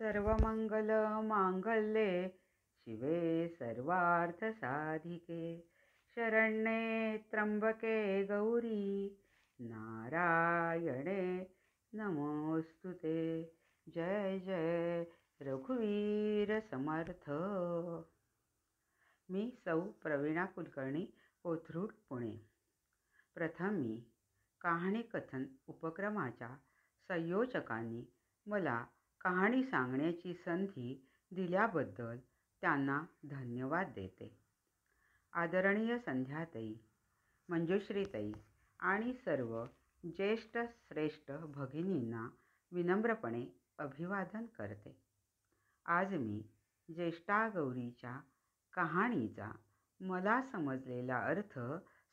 सर्वमंगलमांगल्ये शिवे सर्वार्थसाधिके शरण्ये त्र्यंबके गौरी नारायणे नमोस्तुते। जय जय रघुवीर समर्थ। मी सौ प्रवीणा कुलकर्णी, कोथरूड, पुणे। प्रथम मी कहाणी कथन उपक्रमाच्या संयोजकांनी मला कहाणी सांगण्याची संधी दिल्याबद्दल त्यांना धन्यवाद देते। आदरणीय संध्याताई, मंजुश्रीताई आणि सर्व ज्येष्ठ श्रेष्ठ भगिनींना विनम्रपणे अभिवादन करते। आज मी ज्येष्ठा गौरीच्या कहाणीचा मला समजलेला अर्थ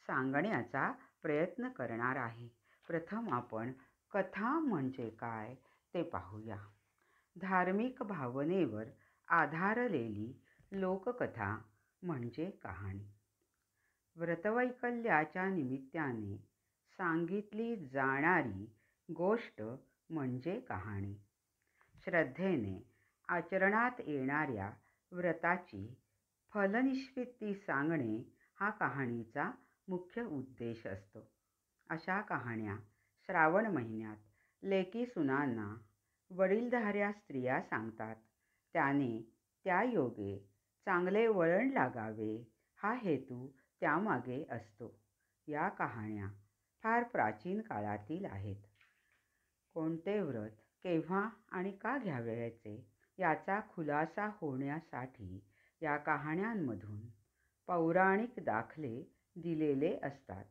सांगण्याचा प्रयत्न करणार आहे। प्रथम आपण कथा म्हणजे काय ते पाहूया। धार्मिक भावनेवर आधारलेली लोककथा म्हणजे कहाणी। व्रतवैकल्याच्या निमित्ताने सांगितली जाणारी गोष्ट म्हणजे कहाणी। श्रद्धेने आचरणात येणाऱ्या व्रताची फलनिश्चिती सांगणे हा कहाणीचा मुख्य उद्देश असतो। अशा कहाण्या श्रावण महिन्यात लेकी सुनांना वडीलधाऱ्या स्त्रिया सांगतात। त्याने त्या योगे चांगले वळण लागावे हा हेतू त्यामागे असतो। या कहाण्या फार प्राचीन काळातील आहेत। कोणते व्रत केव्हा आणि का घ्यावयाचे याचा खुलासा होण्यासाठी या कहाण्यांमधून पौराणिक दाखले दिलेले असतात।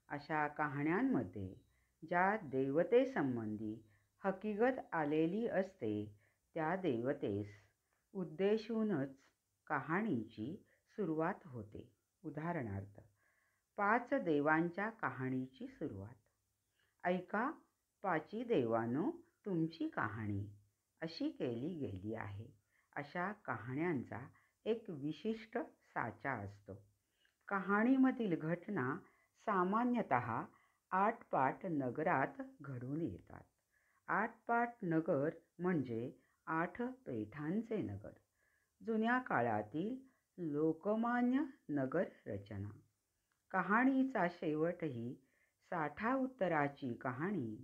अशा कहाण्यांमध्ये ज्या देवतेसंबंधी हकीकत आलेली असते त्या देवतेस उद्देशूनच कहाणीची सुरुवात होते। उदाहरणार्थ, 5 देवांच्या कहाणीची सुरुवात। ऐका पाची देवानो तुमची कहाणी अशी केली गेली आहे। अशा कहाण्यांचा एक विशिष्ट साचा असतो। कहाणीमधील घटना सामान्यतः आटपाट नगरात घडून येतात। आटपाट नगर म्हणजे 8 पेठांचे नगर। जुन्या काळातील लोकमान्य नगर रचना। कहाणीचा शेवटही 60 उत्तराची कहाणी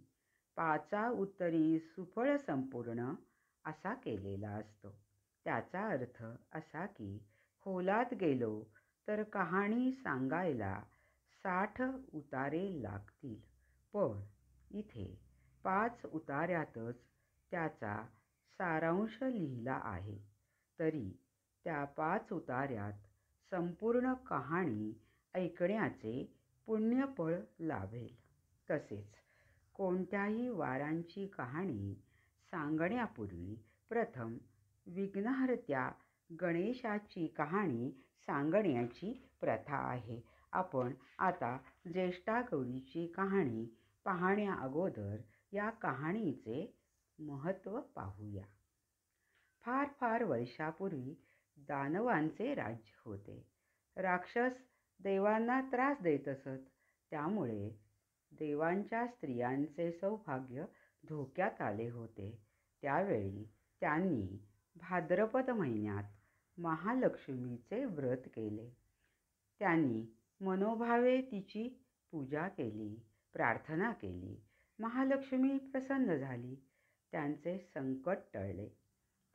5 उत्तरी सुफळ संपूर्ण असा केलेला असतो। त्याचा अर्थ असा की खोलात गेलो तर कहाणी सांगायला 60 उतारे लागतील, पण इथे 5 उतार्यातच त्याचा सारांश लिहिला आहे। तरी त्या 5 उतार्यात संपूर्ण कहाणी ऐकण्याचे पुण्यफळ लाभेल। तसेच कोणत्याही वारांची कहाणी सांगण्यापूर्वी प्रथम विघ्नहर्त्या गणेशाची कहाणी सांगण्याची प्रथा आहे। आपण आता ज्येष्ठा गौरीची कहाणी पाहण्या अगोदर या कहाणीचे महत्त्व पाहूया। फार फार वर्षापूर्वी दानवांचे राज्य होते। राक्षस देवांना त्रास देत असत, त्यामुळे देवांच्या स्त्रियांचे सौभाग्य धोक्यात आले होते। त्यावेळी त्यांनी भाद्रपद महिन्यात महालक्ष्मीचे व्रत केले। त्यांनी मनोभावे तिची पूजा केली, प्रार्थना केली। महालक्ष्मी प्रसन्न झाली, त्यांचे संकट टळले,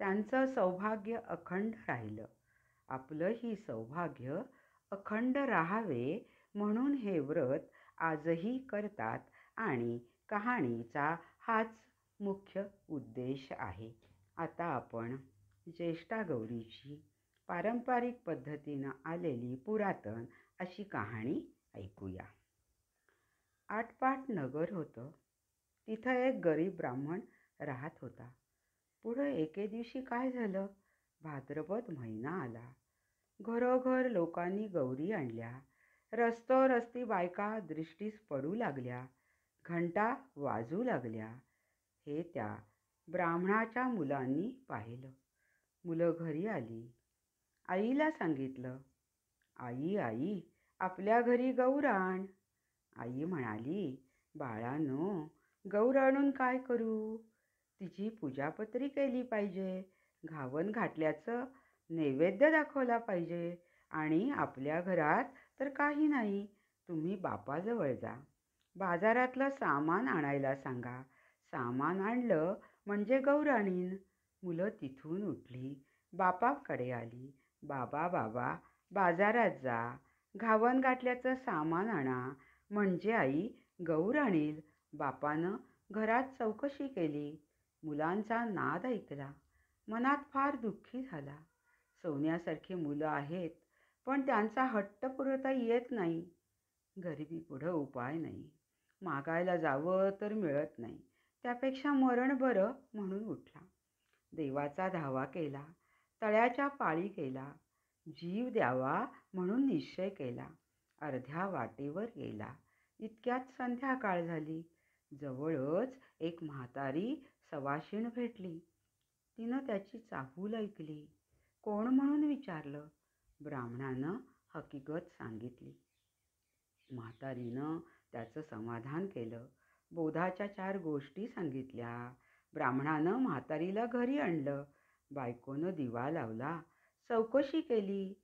त्यांचं सौभाग्य अखंड राहिलं। आपलंही सौभाग्य अखंड राहावे म्हणून हे व्रत आजही करतात आणि कहाणीचा हाच मुख्य उद्देश आहे। आता आपण ज्येष्ठा गौरीची पारंपरिक पद्धतीनं आलेली पुरातन अशी कहाणी ऐकूया। आटपाट नगर होतं। तिथं एक गरीब ब्राह्मण राहत होता। पुढं एके दिवशी काय झालं, भाद्रपद महिना आला। घरोघर लोकांनी गौरी आणल्या। रस्तोरस्ती बायका दृष्टीस पडू लागल्या, घंटा वाजू लागल्या। हे त्या ब्राह्मणाच्या मुलांनी पाहिलं। मुलं घरी आली, आईला सांगितलं, आई आई आपल्या घरी गौर आण। आई म्हणाली, बाळांनो गौर आणून काय करू, तिची पूजापत्री केली पाहिजे, घावन घातल्याचं नैवेद्य दाखवला पाहिजे आणि आपल्या घरात तर काही नाही. तुम्ही बापाजवळ जा. बाजारातलं सामान आणायला सांगा. सामान आणलं म्हणजे गौर आणीन. मुलं तिथून उठली, बापाकडे आली. बाबा बाबा, बाजारात जा, घावन घातल्याचं सामान आणा म्हणजे आई गौर आणील. बापानं घरात चौकशी केली. मुलांचा नाद ऐकला. मनात फार दुःखी झाला. सोन्यासारखी मुलं आहेत, पण त्यांचा हट्ट पुरवता येत नाही. गरिबीपुढं उपाय नाही. मागायला जावं तर मिळत नाही. त्यापेक्षा मरण बरं म्हणून उठला. देवाचा धावा केला. तळ्याच्या पाळी केला. जीव द्यावा म्हणून निश्चय केला. अर्ध्या वाटेवर गेला. इतक्यात संध्याकाळ झाली. जवळच एक म्हातारी सवाशीण भेटली. तिनं त्याची चाहूल ऐकली. कोण म्हणून विचारलं. ब्राह्मणानं हकीकत सांगितली. म्हातारीनं त्याचं समाधान केलं. बोधाच्या 4 गोष्टी सांगितल्या. ब्राह्मणानं म्हातारीला घरी आणलं. बायकोनं दिवा लावला. चौकशी केली.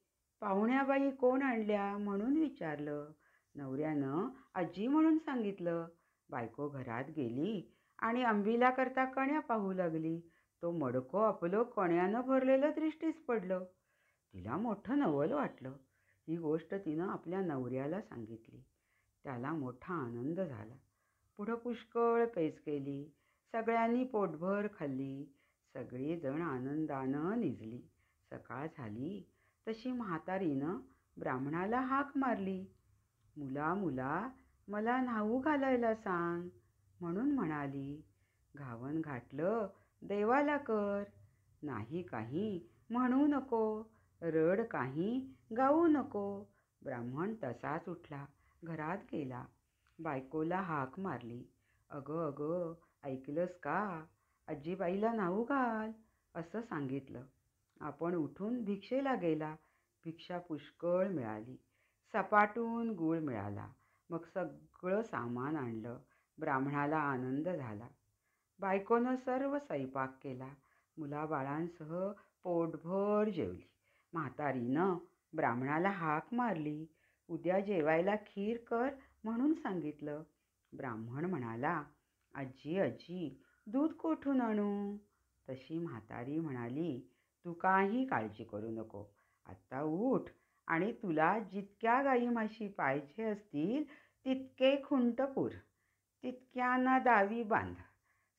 पाहुण्याबाई कोण आणल्या म्हणून विचारलं. नवऱ्यानं आजी म्हणून सांगितलं. बायको घरात गेली आणि आंबिला करता कण्या पाहू लागली. तो मडको आपलं कण्यानं भरलेलं दृष्टीस पडलं. तिला मोठं नवल वाटलं. ही गोष्ट तिनं आपल्या नवऱ्याला सांगितली. त्याला मोठा आनंद झाला. पुढं पुष्कळ पेच केली. सगळ्यांनी पोटभर खाल्ली. सगळीजण आनंदानं निजली. सकाळ झाली तशी म्हातारीनं ब्राह्मणाला हाक मारली. मुला मुला, मला न्हाऊ घालायला सांग म्हणून म्हणाली. घावन घातलं देवाला कर. नाही काही म्हणू नको. रड काही गाऊ नको. ब्राह्मण तसाच उठला. घरात गेला. बायकोला हाक मारली. अगं अगं, ऐकलंस का? आजीबाईला न्हाऊ घाल असं सांगितलं. आपण उठून भिक्षेला गेला. भिक्षा पुष्कळ मिळाली. सपाटून गूळ मिळाला. मग सगळं सामान आणलं. ब्राह्मणाला आनंद झाला. बायकोनं सर्व स्वयंपाक केला. मुलाबाळांसह पोटभर जेवली. म्हातारीनं ब्राह्मणाला हाक मारली. उद्या जेवायला खीर कर म्हणून सांगितलं. ब्राह्मण म्हणाला, आजी आजी, दूध कोठून आणू? तशी म्हातारी म्हणाली, तू काही काळजी करू नको. आत्ता उठ आणि तुला जितक्या गाई म्हशी पाहिजे असतील तितके खुंट पुर. तितक्यांना दावी बांध.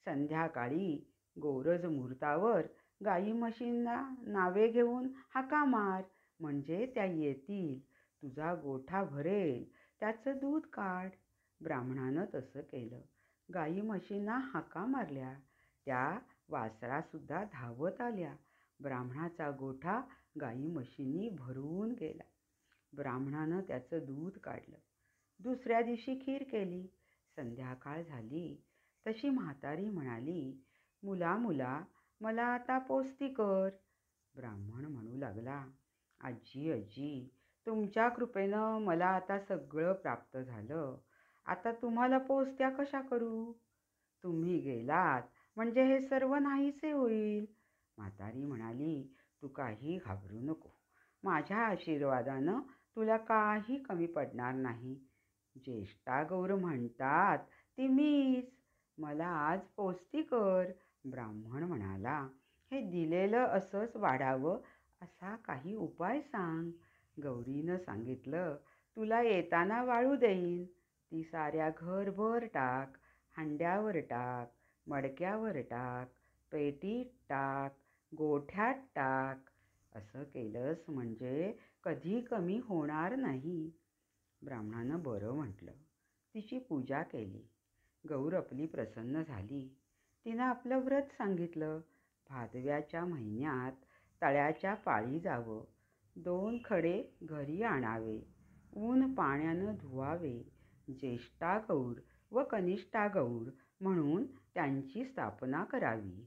संध्याकाळी गोरज मुहूर्तावर गाई म्हशींना नावे घेऊन हाका मार म्हणजे त्या येतील. तुझा गोठा भरेल. त्याचं दूध काढ. ब्राह्मणानं तसं केलं. गाई म्हशींना हाका मारल्या. त्या वासरासुद्धा धावत आल्या. ब्राह्मणाचा गोठा गाई म्हशींनी भरून गेला. ब्राह्मणानं त्याचं दूध काढलं. दुसऱ्या दिवशी खीर केली. संध्याकाळ झाली तशी म्हातारी म्हणाली, मुला मुला, मला आता पोस्ती कर. ब्राह्मण म्हणू लागला, आजी आजी, तुमच्या कृपेनं मला आता सगळं प्राप्त झालं. आता तुम्हाला पोस्त्या कशा करू? तुम्ही गेलात म्हणजे हे सर्व नाहीसे होईल. म्हातारी म्हणाली, तू काही घाबरू नको. माझ्या आशीर्वादानं तुला काही कमी पडणार नाही. ज्येष्ठा गौर म्हणतात ती मीच. मला आज पोस्ती कर. ब्राह्मण म्हणाला, हे दिलेलं असंच वाढावं असा काही उपाय सांग. गौरीनं सांगितलं, तुला येताना वाळू देईन. ती साऱ्या घरभर टाक. हांड्यावर टाक, मडक्यावर टाक, पेटीत टाक, गोठ्यात टाक. असं केलंस म्हणजे कधी कमी होणार नाही. ब्राह्मणानं बरं म्हटलं. तिची पूजा केली. गौर आपली प्रसन्न झाली. तिनं आपलं व्रत सांगितलं. भादव्याच्या महिन्यात तळ्याच्या पाळी जावं. 2 खडे घरी आणावे. ऊन पाण्यानं धुवावे. ज्येष्ठा गौर व कनिष्ठा गौर म्हणून त्यांची स्थापना करावी.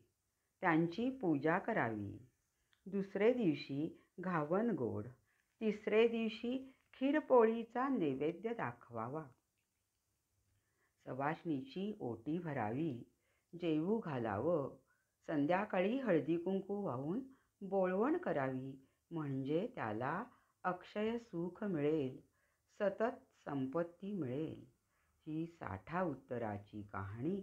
त्यांची पूजा करावी. दुसरे दिवशी घावन गोड. तिसरे दिवशी खीरपोळीचा नैवेद्य दाखवावा. सवाष्णीची ओटी भरावी. जेवू घालावं. संध्याकाळी हळदी कुंकू वाहून बोळवण करावी, म्हणजे त्याला अक्षय सुख मिळेल, सतत संपत्ती मिळेल. ही साठा उत्तराची कहाणी.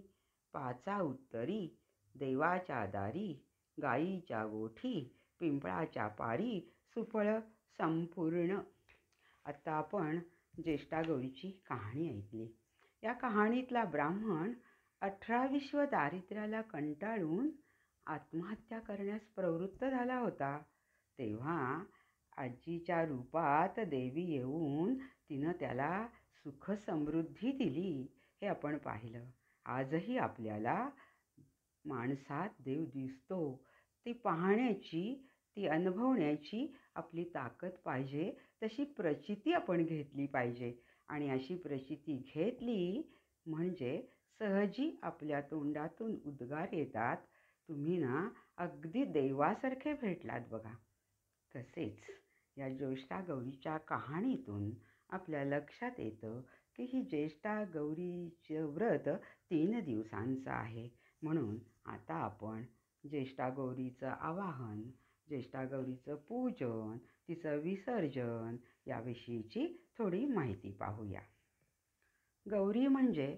पाचा उत्तरी, देवाच्या दारी, गाईच्या गोठी, पिंपळाच्या पारी, सुफळ संपूर्ण. आता आपण ज्येष्ठागौरीची कहाणी ऐकली. या कहाणीतला ब्राह्मण 18 दारिद्र्याला कंटाळून आत्महत्या करण्यास प्रवृत्त झाला होता. तेव्हा आजीच्या रूपात देवी येऊन तिनं त्याला सुख समृद्धी दिली, हे आपण पाहिलं. आजही आपल्याला माणसात देव दिसतो. ती पाहण्याची, ती अनुभवण्याची आपली ताकद पाहिजे. तशी प्रचिती आपण घेतली पाहिजे. आणि अशी प्रचिती घेतली म्हणजे सहजी आपल्या तोंडातून उद्गार येतात, तुम्ही ना अगदी देवासारखे भेटलात बघा. तसेच या ज्येष्ठागौरीच्या कहाणीतून आपल्या लक्षात येतं की ही ज्येष्ठागौरीचं व्रत 3 दिवसांचं आहे. म्हणून आता आपण ज्येष्ठागौरीचं आवाहन, ज्येष्ठागौरीचं पूजन, तिचं विसर्जन याविषयीची थोडी माहिती पाहूया. गौरी म्हणजे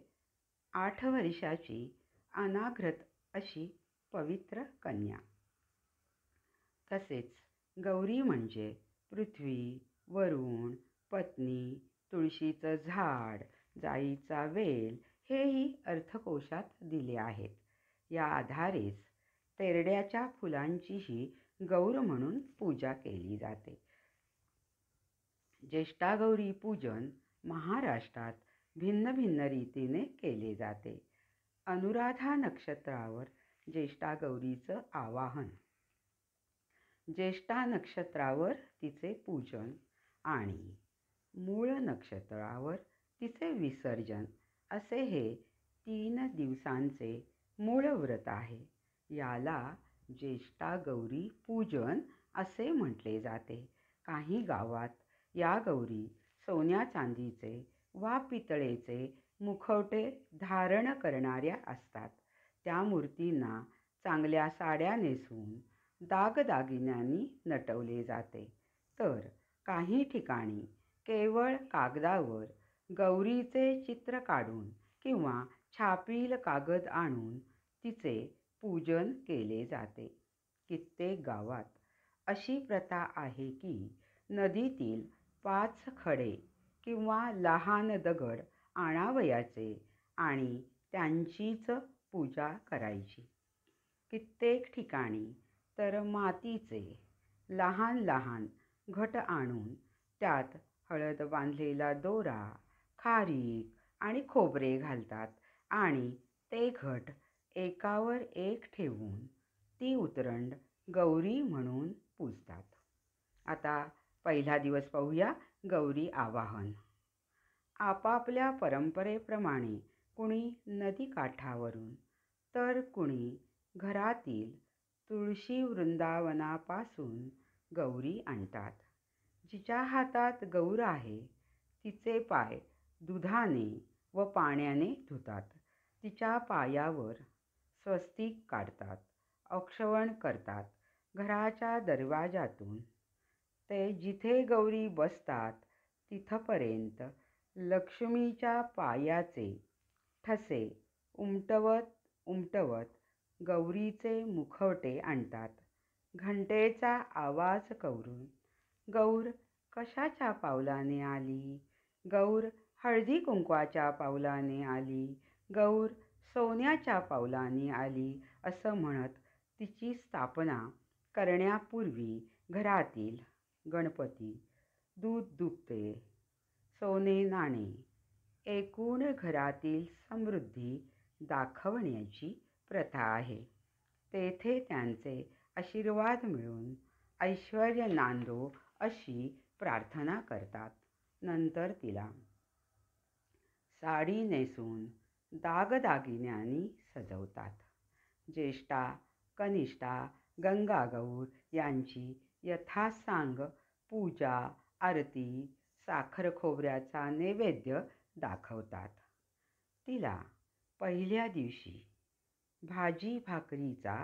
8 वर्षाची अनाघ्रत अशी पवित्र कन्या. तसेच गौरी म्हणजे पृथ्वी, वरुण, पत्नी, तुळशीचं झाड, जाईचा वेल हेही अर्थकोशात दिले आहेत. या आधारेच तेरड्याच्या फुलांचीही गौर म्हणून पूजा केली जाते. ज्येष्ठागौरी पूजन महाराष्ट्रात भिन्न भिन्न रीतीने केले जाते. अनुराधा नक्षत्रावर ज्येष्ठागौरीचं आवाहन, ज्येष्ठा नक्षत्रावर तिचे पूजन आणि मूळ नक्षत्रावर तिचे विसर्जन असे हे 3 दिवसांचे मूळ व्रत आहे. याला ज्येष्ठागौरी पूजन असे म्हटले जाते. काही गावात या गौरी सोन्या चांदीचे वा पितळेचे मुखवटे धारण करणाऱ्या असतात. त्या मूर्तींना चांगल्या साड्या नेसून दागदागिन्यांनी नटवले जाते. तर काही ठिकाणी केवळ कागदावर गौरीचे चित्र काढून किंवा छापील कागद आणून तिचे पूजन केले जाते. कित्येक गावात अशी प्रथा आहे की नदीतील 5 खडे किंवा लहान दगड आणावयाचे आणि त्यांचीच पूजा करायची. कित्येक ठिकाणी तर मातीचे लहान लहान घट आणून त्यात हळद बांधलेला दोरा, खारीक आणि खोबरे घालतात आणि ते घट एकावर एक ठेवून ती उतरंड गौरी म्हणून पूजतात. आता पहिला दिवस पाहूया, गौरी आवाहन. आपापल्या परंपरेप्रमाणे कुणी नदीकाठावरून तर कुणी घरातील तुळशी वृंदावनापासून गौरी आणतात. जिच्या हातात गौर आहे तिचे पाय दुधाने व पाण्याने धुतात. तिच्या पायावर स्वस्तिक काढतात, औक्षवण करतात. घराच्या दरवाजातून ते जिथे गौरी बसतात तिथपर्यंत लक्ष्मीच्या पायाचे ठसे उमटवत उमटवत गौरीचे मुखवटे आणतात. घंटेचा आवाज करून गौर कशाच्या पावलाने आली, गौर हळदी कुंकवाच्या पावलाने आली, गौर सोन्याच्या पावलाने आली असं म्हणत तिची स्थापना करण्यापूर्वी घरातील गणपती, दूध दुभते, सोने नाणे, एकूण घरातील समृद्धी दाखवण्याची प्रथा आहे. तेथे त्यांचे आशीर्वाद मिळून ऐश्वर्य नांदो अशी प्रार्थना करतात. नंतर तिला साडी नेसून दागदागिन्यांनी सजवतात. ज्येष्ठा, कनिष्ठा, गंगागौर यांची यथासांग पूजा, आरती, साखर खोबऱ्याचा नैवेद्य दाखवतात. तिला पहिल्या दिवशी भाजी भाकरीचा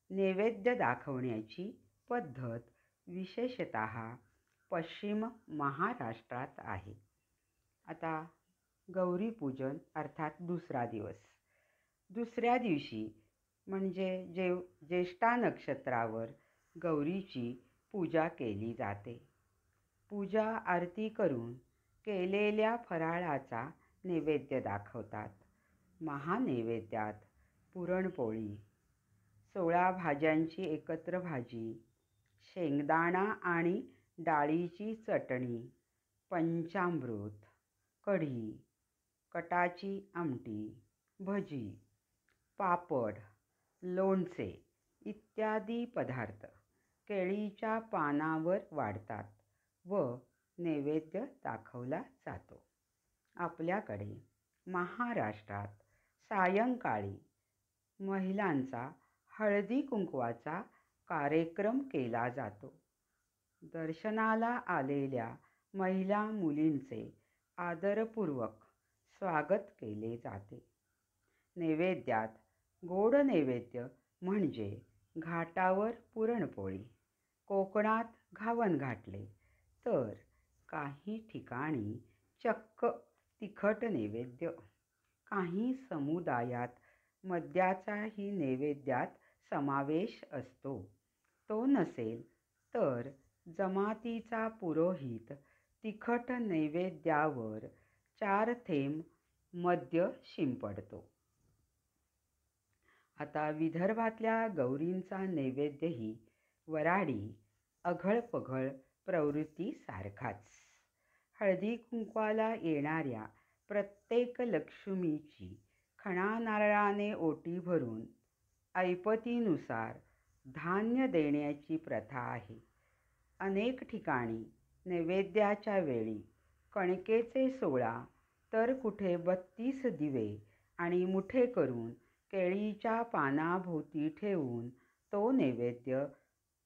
नैवेद्य दाखवण्याची पद्धत विशेषतः पश्चिम महाराष्ट्रात आहे. आता गौरीपूजन अर्थात दुसरा दिवस. दुसऱ्या दिवशी म्हणजे ज्येष्ठा नक्षत्रावर गौरीची पूजा केली जाते. पूजा आरती करून केलेल्या फराळाचा नैवेद्य दाखवतात. महानैवेद्यात पुरणपोळी, 16 भाज्यांची एकत्र भाजी, शेंगदाणा आणि डाळीची चटणी, पंचामृत, कढी, कटाची आमटी, भजी, पापड, लोणचे इत्यादी पदार्थ केळीच्या पानावर वाढतात व नैवेद्य दाखवला जातो. आपल्याकडे महाराष्ट्रात सायंकाळी महिलांचा हळदी कुंकवाचा कार्यक्रम केला जातो. दर्शनाला आलेल्या महिला मुलींचे आदरपूर्वक स्वागत केले जाते. नैवेद्यात गोड नैवेद्य म्हणजे घाटावर पुरणपोळी, कोकणात घावन घाटले, तर काही ठिकाणी चक्क तिखट नैवेद्य. काही समुदायात मद्याचाही नैवेद्यात समावेश असतो. तो नसेल तर जमातीचा पुरोहित तिखट नैवेद्यावर 4 थेंब मद्य शिंपडतो. आता विदर्भातल्या गौरींचा नैवेद्यही वऱ्हाडी अघळपघळ प्रवृत्तीसारखाच. हळदी कुंकवाला येणाऱ्या प्रत्येक लक्ष्मीची खणा नारळाने ओटी भरून ऐपतीनुसार धान्य देण्याची प्रथा आहे. अनेक ठिकाणी नैवेद्याच्या वेळी कणकेचे 16 तर कुठे 32 दिवे आणि मुठे करून केळीच्या पानाभोवती ठेवून तो नैवेद्य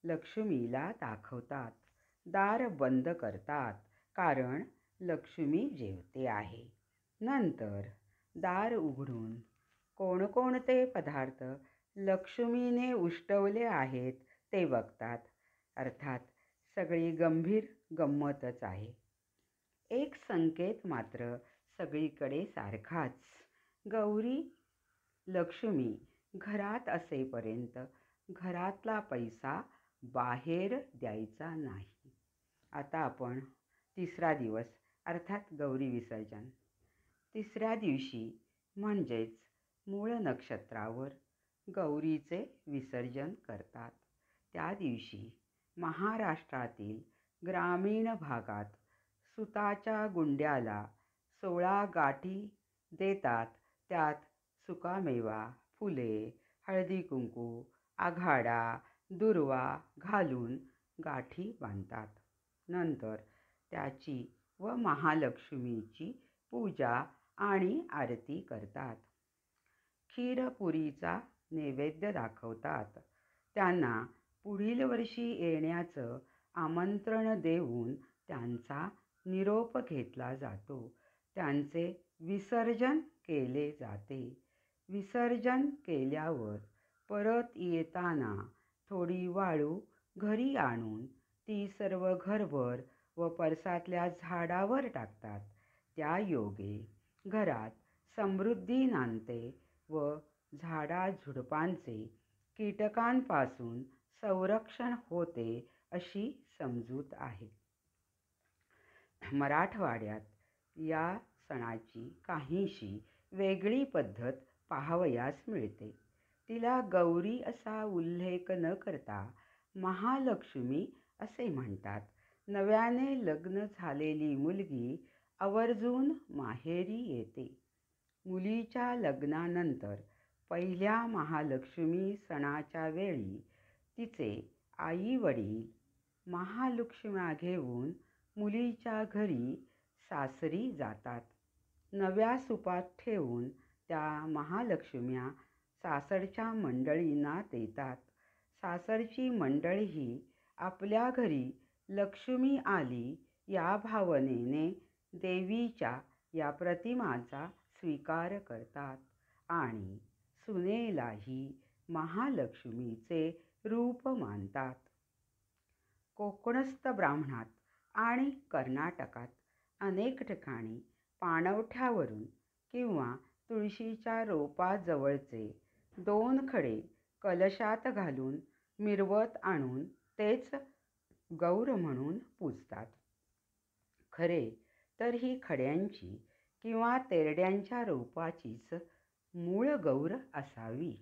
लक्ष्मीला दाखवतात. दार बंद करतात, कारण लक्ष्मी जेवते आहे. नंतर दार उघडून कोणकोणते पदार्थ लक्ष्मीने उष्टवले आहेत ते बघतात. अर्थात सगळी गंभीर गंमतच आहे. एक संकेत मात्र सगळीकडे सारखाच. गौरी लक्ष्मी घरात असेपर्यंत घरातला पैसा बाहेर द्यायचा नाही. आता आपण तिसरा दिवस अर्थात गौरी विसर्जन. तिसऱ्या दिवशी म्हणजेच मूळ नक्षत्रावर गौरीचे विसर्जन करतात. त्या दिवशी महाराष्ट्रातील ग्रामीण भागात सुताच्या गुंड्याला 16 गाठी देतात. त्यात सुकामेवा, फुले, हळदी कुंकू, आघाडा, दुर्वा घालून गाठी बांधतात. नंतर त्याची व महालक्ष्मीची पूजा आणि आरती करतात. खीरपुरीचा नैवेद्य दाखवतात. त्यांना पुढील वर्षी येण्याचं आमंत्रण देऊन त्यांचा निरोप घेतला जातो. त्यांचे विसर्जन केले जाते. विसर्जन केल्यावर परत येताना थोडी वाळू घरी आणून ती सर्व घरभर व परसातल्या झाडावर टाकतात. त्या योगे घरात समृद्धी नांदते व झाडाझुडपांचे कीटकांपासून संरक्षण होते अशी समजूत आहे. मराठवाड्यात या सणाची काहीशी वेगळी पद्धत पाहावयास मिळते. तिला गौरी असा उल्लेख न करता महालक्ष्मी असे म्हणतात. नव्याने लग्न झालेली मुलगी आवर्जून माहेरी येते. मुलीच्या लग्नानंतर पहिल्या महालक्ष्मी सणाच्या वेळी तिचे आई वडील महालक्ष्म्या घेऊन मुलीच्या घरी सासरी जातात. नव्या सुपात ठेवून त्या महालक्ष्म्या सासरच्या मंडळींना देतात. सासरची मंडळीही आपल्या घरी लक्ष्मी आली या भावनेने देवीच्या या प्रतिमाचा स्वीकार करतात आणि सुनेलाही महालक्ष्मीचे रूप मानतात. कोकणस्थ ब्राह्मणात आणि कर्नाटकात अनेक ठिकाणी पाणवठ्यावरून किंवा तुळशीच्या रोपाजवळचे 2 खडे कलशात घालून मिरवत आणून तेच गौर म्हणून पूजतात. खरे तर ही खड्यांची किंवा तेरड्यांच्या रोपाचीच मूळ गौर असावी.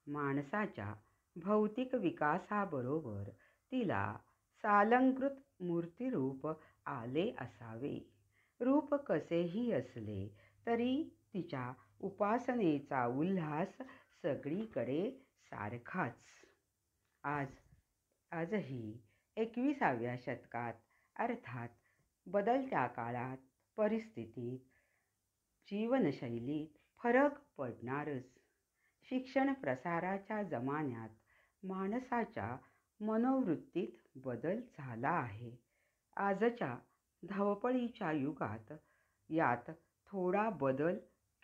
माणसाच्या भौतिक विकासाबरोबर तिला सालंकृत मूर्तिरूप आले असावे. रूप कसेही असले तरी तिच्या उपासनेचा उल्हास सगळीकडे सारखाच. आजही 21व्या शतकात अर्थात बदलत्या काळात, परिस्थितीत, जीवनशैलीत फरक पडणारच. शिक्षण प्रसाराच्या जमान्यात माणसाच्या मनोवृत्तीत बदल झाला आहे. आजच्या धावपळीच्या युगात यात थोडा बदल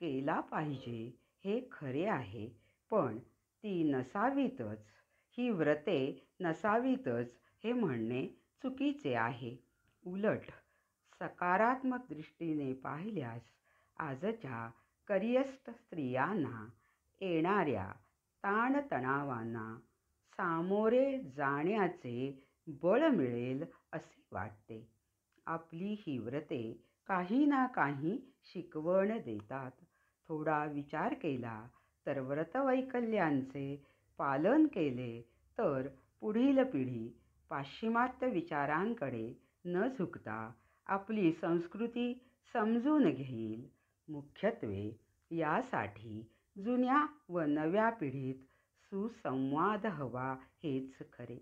केला पाहिजे हे खरे आहे, पण ती नसावीतच, ही व्रते नसावीतच हे म्हणणे चुकीचे आहे. उलट सकारात्मक दृष्टीने पाहिल्यास आजच्या करियस्थ स्त्रियांना येणाऱ्या ताणतणावांना सामोरे जाण्याचे बळ मिळेल असे वाटते. आपली ही व्रते काही ना काही शिकवण देतात. थोडा विचार केला तर व्रतवैकल्यांचे पालन केले तर पुढील पिढी पाश्चिमात्य विचारांकडे न झुकता आपली संस्कृती समजून घेईल. मुख्यत्वे यासाठी जुन्या व नव्या पिढीत सुसंवाद हवा हेच खरे.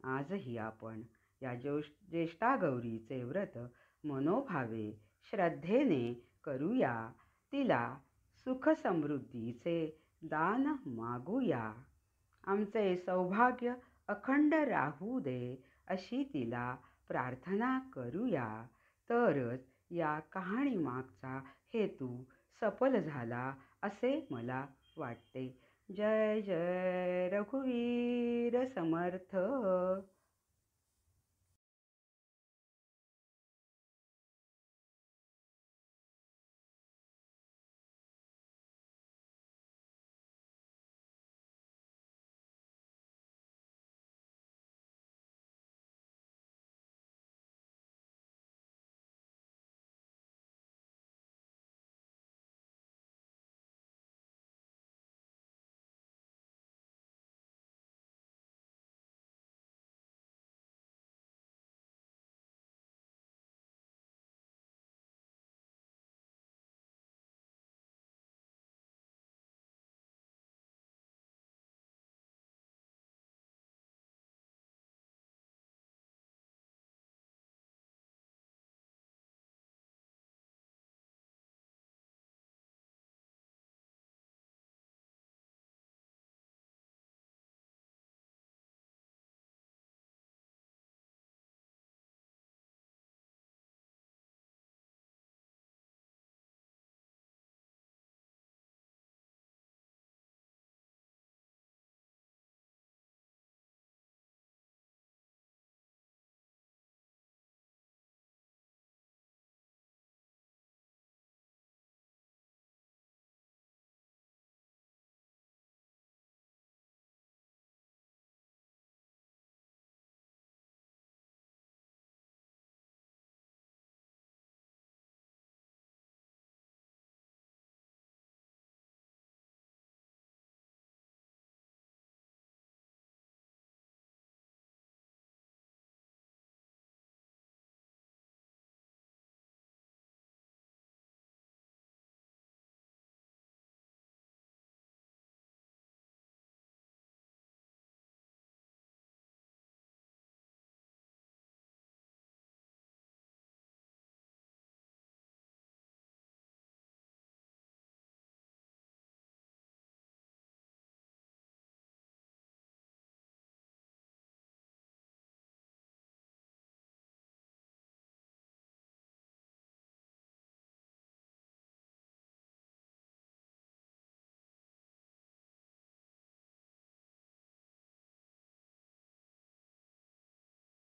आजही आपण या ज्येष्ठागौरीचे व्रत मनोभावे श्रद्धेने करूया. तिला सुखसमृद्धीचे दान मागूया. आमचे सौभाग्य अखंड राहू दे अशी तिला प्रार्थना करूया. तरच या कहाणीमागचा हेतू सफल झाला असे मला वाटते. जय जय रघुवीर समर्थ.